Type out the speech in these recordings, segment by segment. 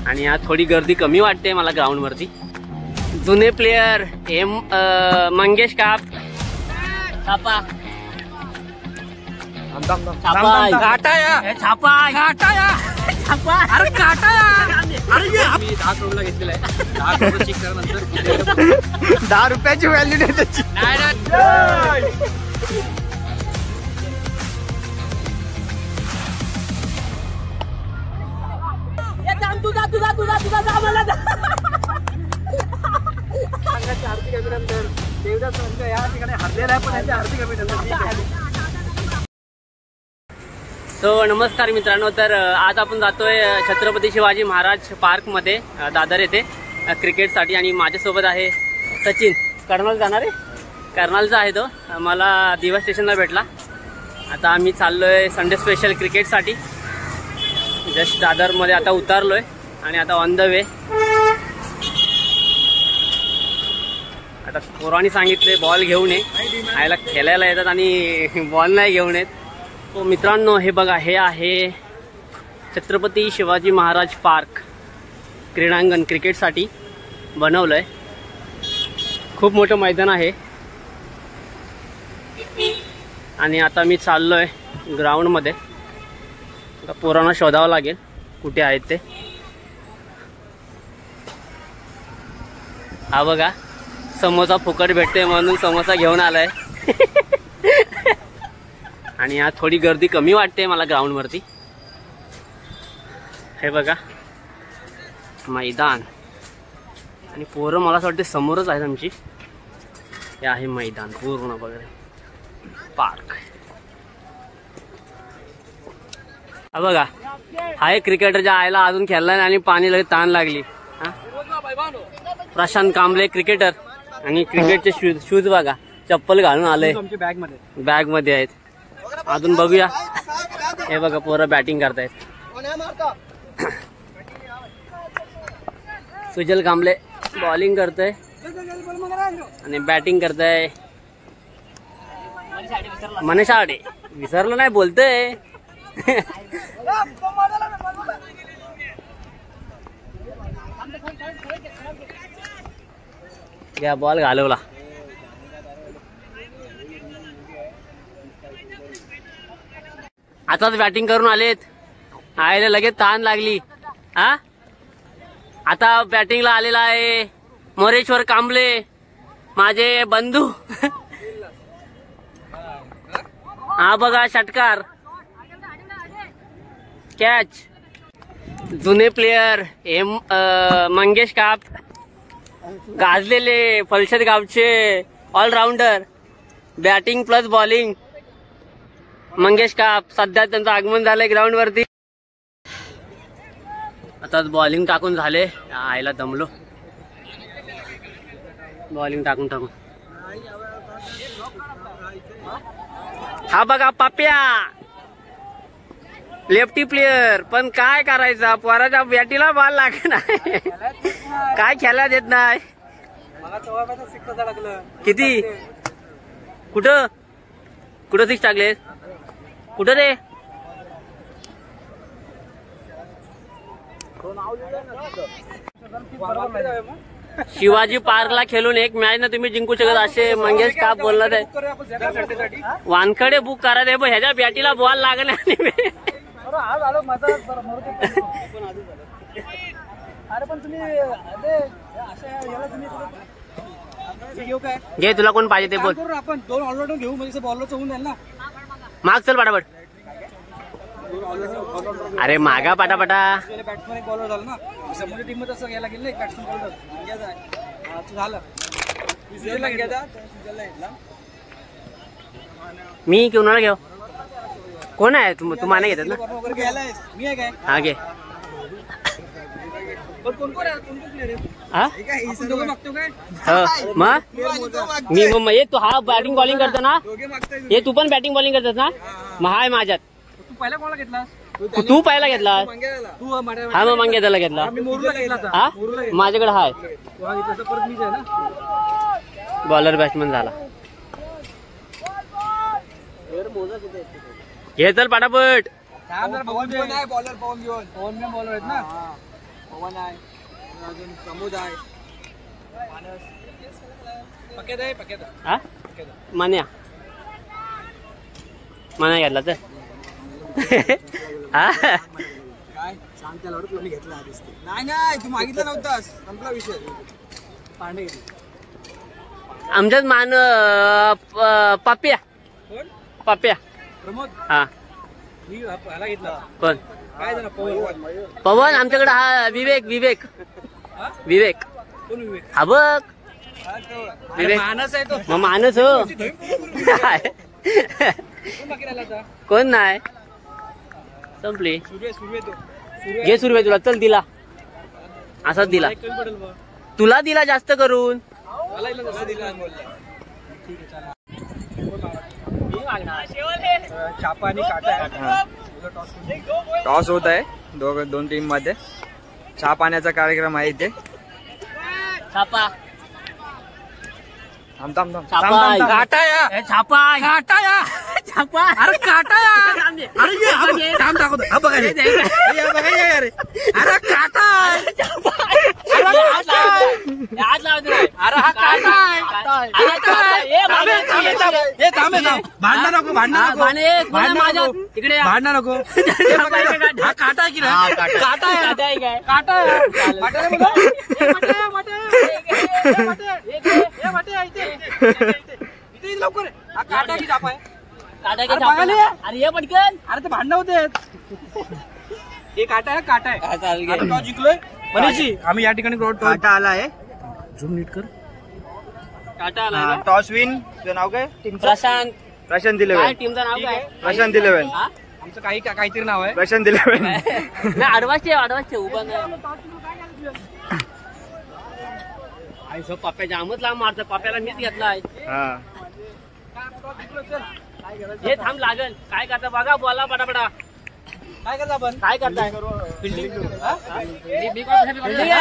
आणि आज थोडी गर्दी कमी वाटते मला ग्राउंड वरती। जुने प्लेयर मंगेश काप छापा छापा अरे काटा अरे 10 करोडला घेतलेला आहे। 10 करोड चेक केल्यानंतर 10 रुपयाची व्हॅल्यू नाही त्याची। हार्दिक अभिनंदन देवदास संघ या ठिकाणी हरलेला आहे, पण याचे हार्दिक अभिनंदन। सो नमस्कार मित्रांनो, तर आज आपण जातोय छत्रपती शिवाजी महाराज पार्क मध्ये दादर येथे क्रिकेटसाठी आणि माझ्यासोबत आहे सचिन। कर्नाल जाणार आहे, कर्नालचा आहे तो, मला दिवा स्टेशनला भेटला। आता आम्ही चाललोय संडे स्पेशल क्रिकेटसाठी। जस्ट दादरमध्ये आता उतरलोय आणि आता ऑन द वे। आता पोरांनी सांगितले बॉल घेऊन ये, आयला खेळायला येतात आणि बॉल नाही घेऊन येत। तो मित्रांनो हे बघा, हे आहे छत्रपती शिवाजी महाराज पार्क क्रीडांगण, क्रिकेटसाठी बनवलंय। खूप मोठं मैदान आहे आणि आता मी चाललोय ग्राउंड मध्ये। आता पोरांना शोधावं लागेल कुठे आहेत ते। हा बघा, समोसा फुकट भेटते म्हणून समोसा घेऊन आलाय। आणि आज थोडी गर्दी कमी वाटते मला ग्राउंड वरती। हे बघा मैदान आणि पोरं मला असं वाटते समोरच आहेत आमची। हे आहे मैदान पूर्ण वगैरे पार्क। हा बघा, हा एक क्रिकेटरच्या आयला अजून खेळला नाही आणि पाणी लगेच ताण लागली। प्रशांत कांबळे क्रिकेटर, आणि क्रिकेटचे शूज बघा, चप्पल घालून आले, बॅग मध्ये आहेत। अजून बघूया, हे बघा पोरं बॅटिंग करतायत। सुजल कांबळे बॉलिंग करतोय आणि बॅटिंग करतोय मनीष आडे। विसरलो नाही बोलतोय। या बॉल घालवला। आताच बॅटिंग करून आलेत, आयला लगेच ताण लागली। हा आता बॅटिंगला आलेला आहे मोरेश्वर कांबळे, माझे बंधू। हा बघा षटकार, कॅच। जुने प्लेयर मंगेश काप, गाजलेले फलशत गावचे allrounder, batting plus bowling Mangesh Kap. सध्या त्यांचं आगमन झालंय ग्राउंड वरती। आता बॉलिंग टाकून झाले, आयला दमलो बॉलिंग टाकून टाकून। हा बघा पाप्या, लेफ्टी प्लेयर, पण काय करायचा, पोराच्या बॅटीला बॉल लागत नाही, काय खेळायला देत नाही। किती कुठं कुठं सिक्स टाकले, कुठं रे? शिवाजी पार्कला खेळून एक मॅच ना तुम्ही जिंकू शकत असे मंगेश काप बोलला आहे। वानखडे बुक करा दे, ह्याच्या बॅटीला बॉल लागणे। घे, तुला कोण पाहिजे ते बोल। आपण 2 ऑलराऊंडर घेऊ, म्हणजे बॉलरचं होऊन जाईल ना। माग चल पटापट। अरे मागा पटापटा। बॅट्समन एक बॉलर झाला ना, समोरच्या टीम मध्ये असं घ्यायला गेलं, एक बॅट्समन बॉलर झालं। मी कोणाला घेऊ? कोण आहे तू? माने घेतात ना? मी आहे काय? हा घे। मग ये तू हा बॅटिंग बॉलिंग करतो ना, हे तू पण बॅटिंग बॉलिंग करतात ना, मग हाय माझ्यात। तू पहिला कोणाला घेतला? तू पहिला घेतला। हा मग मंगे त्याला घेतला। हा माझ्याकडे हाय, बॉलर बॅट्समन झाला। हे चल पटापट। बॉलर आहेत ना, पवन आहे, अजून प्रमोद आहे, मानस, पक्यात आहे, पक्यात आहे. हा मान्या मान्या घेतला तर हा काय सांग त्याला मी घेतला आधीच ते. नाही तू मागितलं नव्हतास, संपला विषय. पांडे आमच्यात मान पाप्या कोण? पाप्या प्रमोद हा मी ह्याला घेतला. कोण काय झालं पवन? पवन आमच्याकडे हा विवेक विवेक हा? विवेक कोण विवेक? हा बघ अरे विवेक. मानस आहे तो. मग मानस हो कोण बाकी राहिला आता? कोण नाही संपली सूर्य तो. घे सुरवे तुला चल दिला असाच दिला एक कमी पडेल मग. तुला दिला जास्त करून मला इथलं जसं दिलं बोलला. ठीक आहे चला. छापा आणि काटा आहे. टॉस होत आहे दोन टीम मध्ये. चहा पाण्याचा कार्यक्रम आहे इथे. छापा थांब थांब थांब छापा थांब, थांब, थांब. काटा या. ए, छापा काटा या. छापा अरे काटा या. थांब दे. अरे ये, हा बघ, थांब दाखवतो. हा बघा रे. हे बघा हे अरे. अरे काटा आहे. छापा. अरे हात काटा आहे. लावतो. हात लावतो नाही. अरे हा काटा आहे. अरे काटा आहे. ए, थांब हे, थांब हे, थांब हे. हे थांब हे, थांब. भांडणं नको भांडणं हा, नको. भांडे, कोण आहे भांडणं माझ्यात? नको. इकडे या. भांडणं नको. हे बघा इकडे. हा काटा आहे की नाही? हा, काटा. काटा आहे. काटा आहे काय? काटा आहे. चालेल. माटे आहे बोला. हे माटे आहे, माटे आहे. हे माटे आहे इथे. इथे लवकर आहे. हा काटा की छापा आहे? काटा अरे काय बघा छापा? ले. अरे ये पटकन अरे ते भांडणं होते. हे काटा आहे, काटा आहे. हा, चालेल. आम्ही टॉस जिंकलोय. मनीषजी आम्ही या ठिकाणी काटा आला आहे. झूम नीट कर. काटा आला ना? Toss win. तुझं नाव काय टीमचं? प्रशांत प्रशांत काय 11. टीमचं नाव काय प्रशांत 11. हा? आमचं काहीतरी नाव आहे. प्रशांत 11. नाही अडवाच ठेव उभा नाही आई सो पप्प्या जामच लांब मारतो पप्प्याला मीच घेतलाय हा हे थांब लागल काय करता बघा बोला पटापटा काय करता आपण? काय करताय फिल्डिंग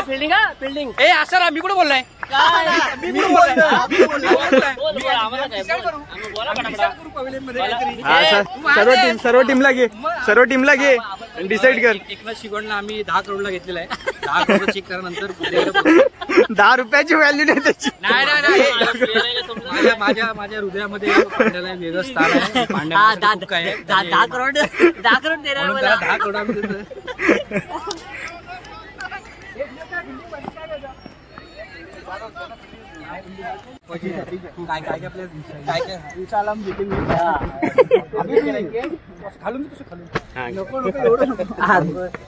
फिल्डिंग फिल्डिंग ए असं ना मी कुठे बोललाय? काय मी कुठे बोललाय? बोल बोल आम्हाला काय बोल आम्ही बोला पटापटा हा, सर्व टीमला घे. सर्व टीमला घे डिसाईड कर. एकनाथ शिगोडला आम्ही 10 करोडला घेतलेला आहे. 10 करोड चेक करा नंतर 10 रुपयाची व्हॅल्यू नाही त्याची. नाही माझ्या हृदयामध्ये पांड्याला वेगळं स्थान आहे. पांड्या खूप काय आहे. 10 करोड देणार म्हणून मला त्याला 10 करोड आम्ही देतोय. काय विचारला खालून तसं खालून नको एवढं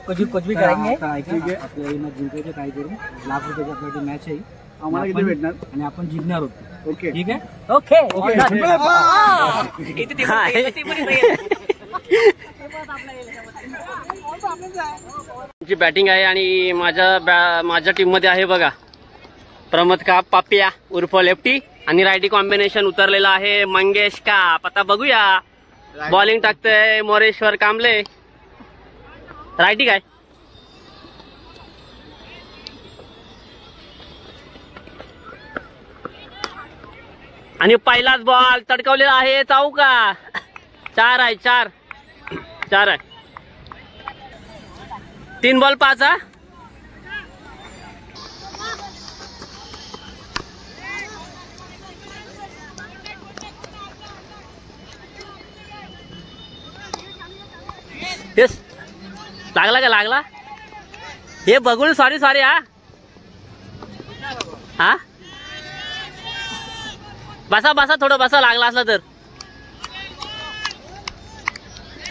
कधी करायचे आपल्या जिंकायचं काय करून लाख रुपयाची आपल्याकडे मॅच आहे. आम्हाला किती भेटणार आणि आपण जिंकणार आहोत. ओके ठीक आहे. ओके ची बॅटिंग आहे आणि माझ्या टीम मध्ये आहे बघा प्रमोद काप पापिया उर्फ लेफ्टी आणि रायटी कॉम्बिनेशन उतरलेला आहे मंगेश काप. आता बघूया बॉलिंग टाकतोय मोरेश्वर कांबळे रायटी काय आणि पहिलाच बॉल तडकवलेला आहे चौका. 4 आहे 4 आहे 3 बॉल 5 हा. तेच लागला का लागला हे बघून सॉरी हा बसा थोडं बसा लागला असला तर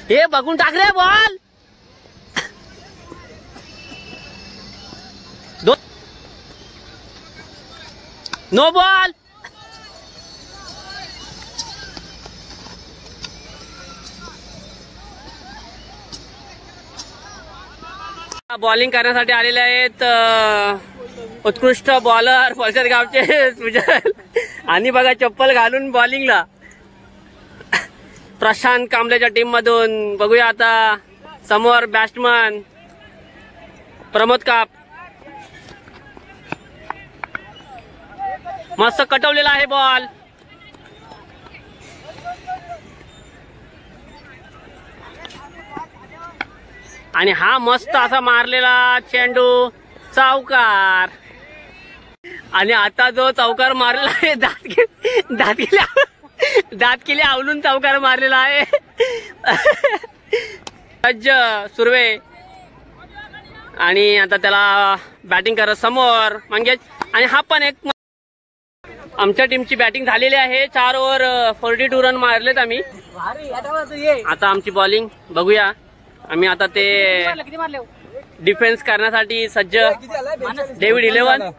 हे बघून टाक रे बॉल. No ball. बॉलिंग करण्यासाठी आलेले आहेत उत्कृष्ट बॉलर पळसर गावचे सुजल आणि बघा चप्पल घालून बॉलिंगला प्रशांत कांबळेच्या टीम मधून. बघूया आता समोर बॅट्समन प्रमोद काप मस्त कटवलेला आहे बॉल. आणि हा मस्त असा मारलेला चेंडू चौकार. आणि आता जो चौकार मारलेला आहे दात केले आवलून चौकार मारलेला आहे. सज्ज सुर्वे आणि आता त्याला बॅटिंग करत समोर मंगेश. आणि हा पण एक आमच्या टीमची बॅटिंग झालेली आहे. 4 ओव्हर 42 रन मारलेत आम्ही. आता आमची बॉलिंग बघूया. आम्ही आता ते डिफेन्स करण्यासाठी सज्ज. डेव्हिड 11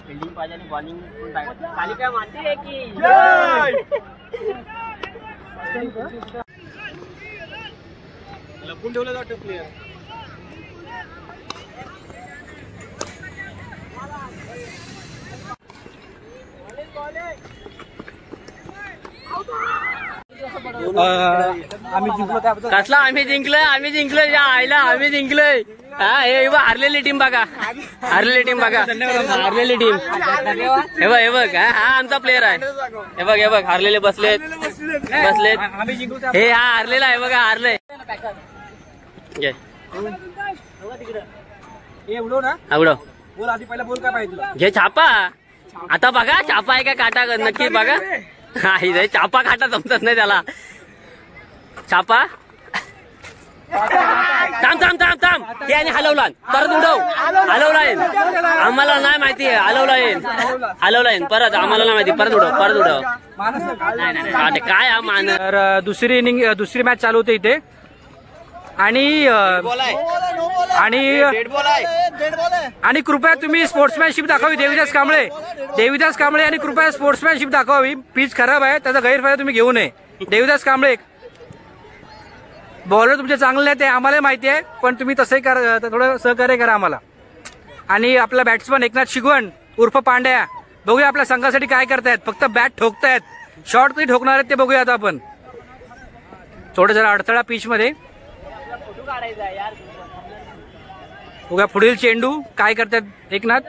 फिल्डिंग पाहिजे आणि बॉलिंग खाली काय मानते की लपून ठेवलं जातं प्लेयर. आम्ही जिंकलो त्याबद्दल. कसला आम्ही जिंकलोय या आईला आम्ही जिंकलोय. हा हे हारलेली टीम बघा. हारलेली टीम बघा. हारलेली टीम हे बघ हा आमचा प्लेअर आहे. हे बघ हारलेले बसलेत. आम्ही जिंकलो. हे हा हारलेला आहे बघा. हारलंय एवढं ना. आवडो बोल आधी पहिला बोल काय पाहिजे तुला. घे छापा. आता बघा छापा आहे का काटा नक्की बघा. हा छापा काटा जमतच नाही त्याला. छापा थांब थांब थांब थांब. हे आणि हलवला परत उडव. हलवला येईल आम्हाला नाही माहिती. हलवला येईल परत आम्हाला नाही माहिती. परत उडव. नाही काय हा मान. तर दुसरी मॅच चालू होते इथे आणि कृपया तुम्ही स्पोर्ट्समॅनशिप दाखवावी. देवीदास कांबळे आणि कृपया स्पोर्ट्समॅनशिप दाखवावी. पिच खराब आहे त्याचा गैरफायदा तुम्ही घेऊ नये. देवीदास कांबळे बॉलर तुमचे चांगले आहेत ते आम्हाला माहिती आहे पण तुम्ही तसंही करा. थोडं सहकार्य करा आम्हाला. आणि आपला बॅट्समन एकनाथ शिगवण उर्फ पांड्या बघूया आपल्या संघासाठी काय करतायत. फक्त बॅट ठोकतायत. शॉर्ट तरी ठोकणार आहेत ते बघूया आता आपण. थोडं जरा अडथळा पिच मध्ये बघा. पुढील चेंडू काय करतात एकनाथ.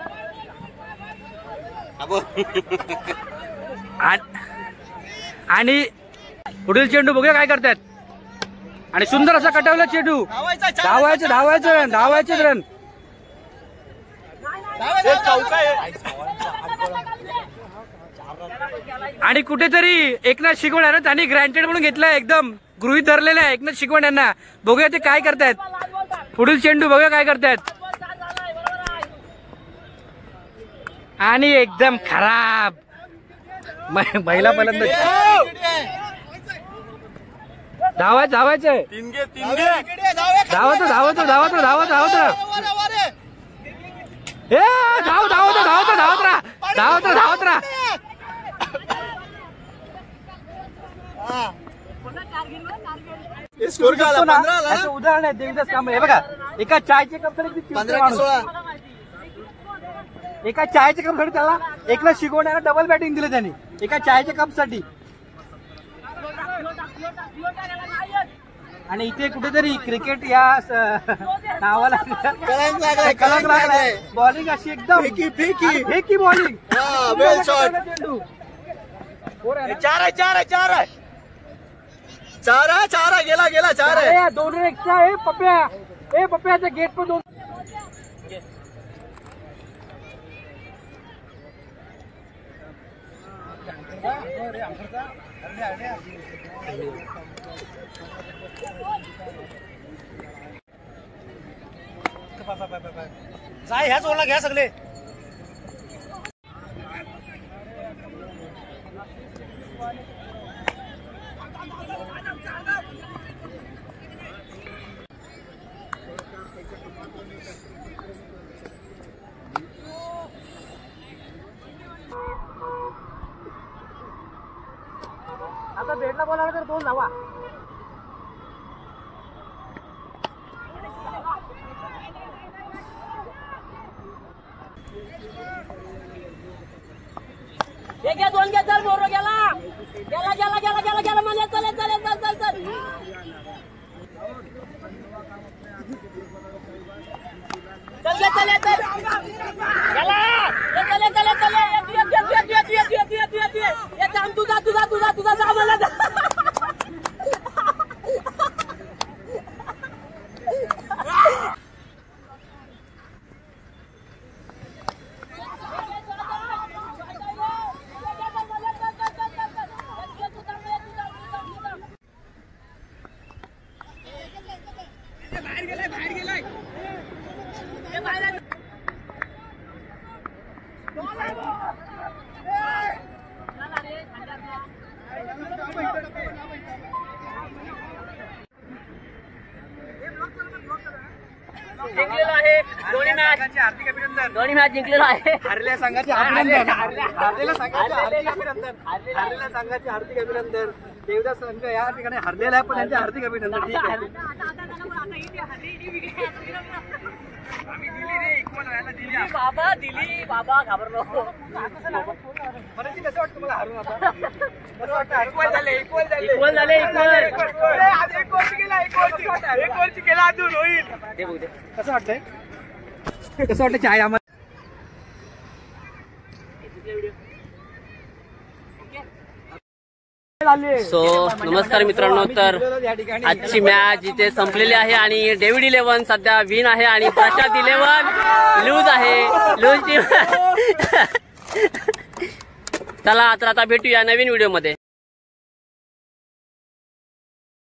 आणि पुढील चेंडू बघूया काय करतात. आणि सुंदर असा कटवला चेंडू. धावायचे रन. आणि कुठेतरी एकनाथ शिगवण आहे ना त्यांनी ग्रँटेड म्हणून घेतलंय. एकदम गृहीत धरलेलं आहे एकनाथ शिगवण यांना. बघूया ते काय करतायत. पुढील चेंडू बघूया काय करतायत. आणि एकदम खराब. महिला फलंदाज. धावायचं धावत राहा. उदाहरण आहे देवीदास कांबळे. हे बघा एका चायच्या कपसाठी त्याला एकनाथ शिगवण्याला डबल बॅटिंग दिलं त्यांनी एका चायच्या कपसाठी. आणि इथे कुठेतरी क्रिकेट या नावाला कलंक लागलाय. बॉलिंग अशी एकदम फेकी बॉलिंग. चेंडू 4 गेला 4 आहे. 2 रन एक्स्ट्रा आहे. पप्प्याच्या गेट पर 2. जाय ह्याच ओला घ्या सगळे. आता बेडला बोलायला तर 2 धावा. दोन घ्या. चल मोरो गेला म्हणजे चल. जिंकलेलो आहे दोन्ही मॅच. हार्दिक अभिनंदन. दोन्ही मॅच जिंकलेलो आहे. हरल्या संघाचे अभिनंदन. हरलेल्या संघाचे हार्दिक अभिनंदन. हरलेल्या संघाचे हार्दिक अभिनंदन. देवदास संघ या ठिकाणी हरलेला आहे पण त्यांचे हार्दिक अभिनंदन. ठीक आहे. बाबा दिली बाबा घाबरलो. परंतु कसं वाटतं मला हरून आता? कसं वाटतं? इक्वल झाले इक्वल. ते बघू दे. कसं वाटतंय? कसं वाटतं चाय आम्हाला? सो नमस्कार मित्रांनो. तर आजची मॅच इथे संपलेली आहे आणि डेव्हिड 11 सध्या विन आहे आणि प्रशांत 11 लूज आहे. Lose team. चला तर आता भेटूया नवीन व्हिडिओ मध्ये.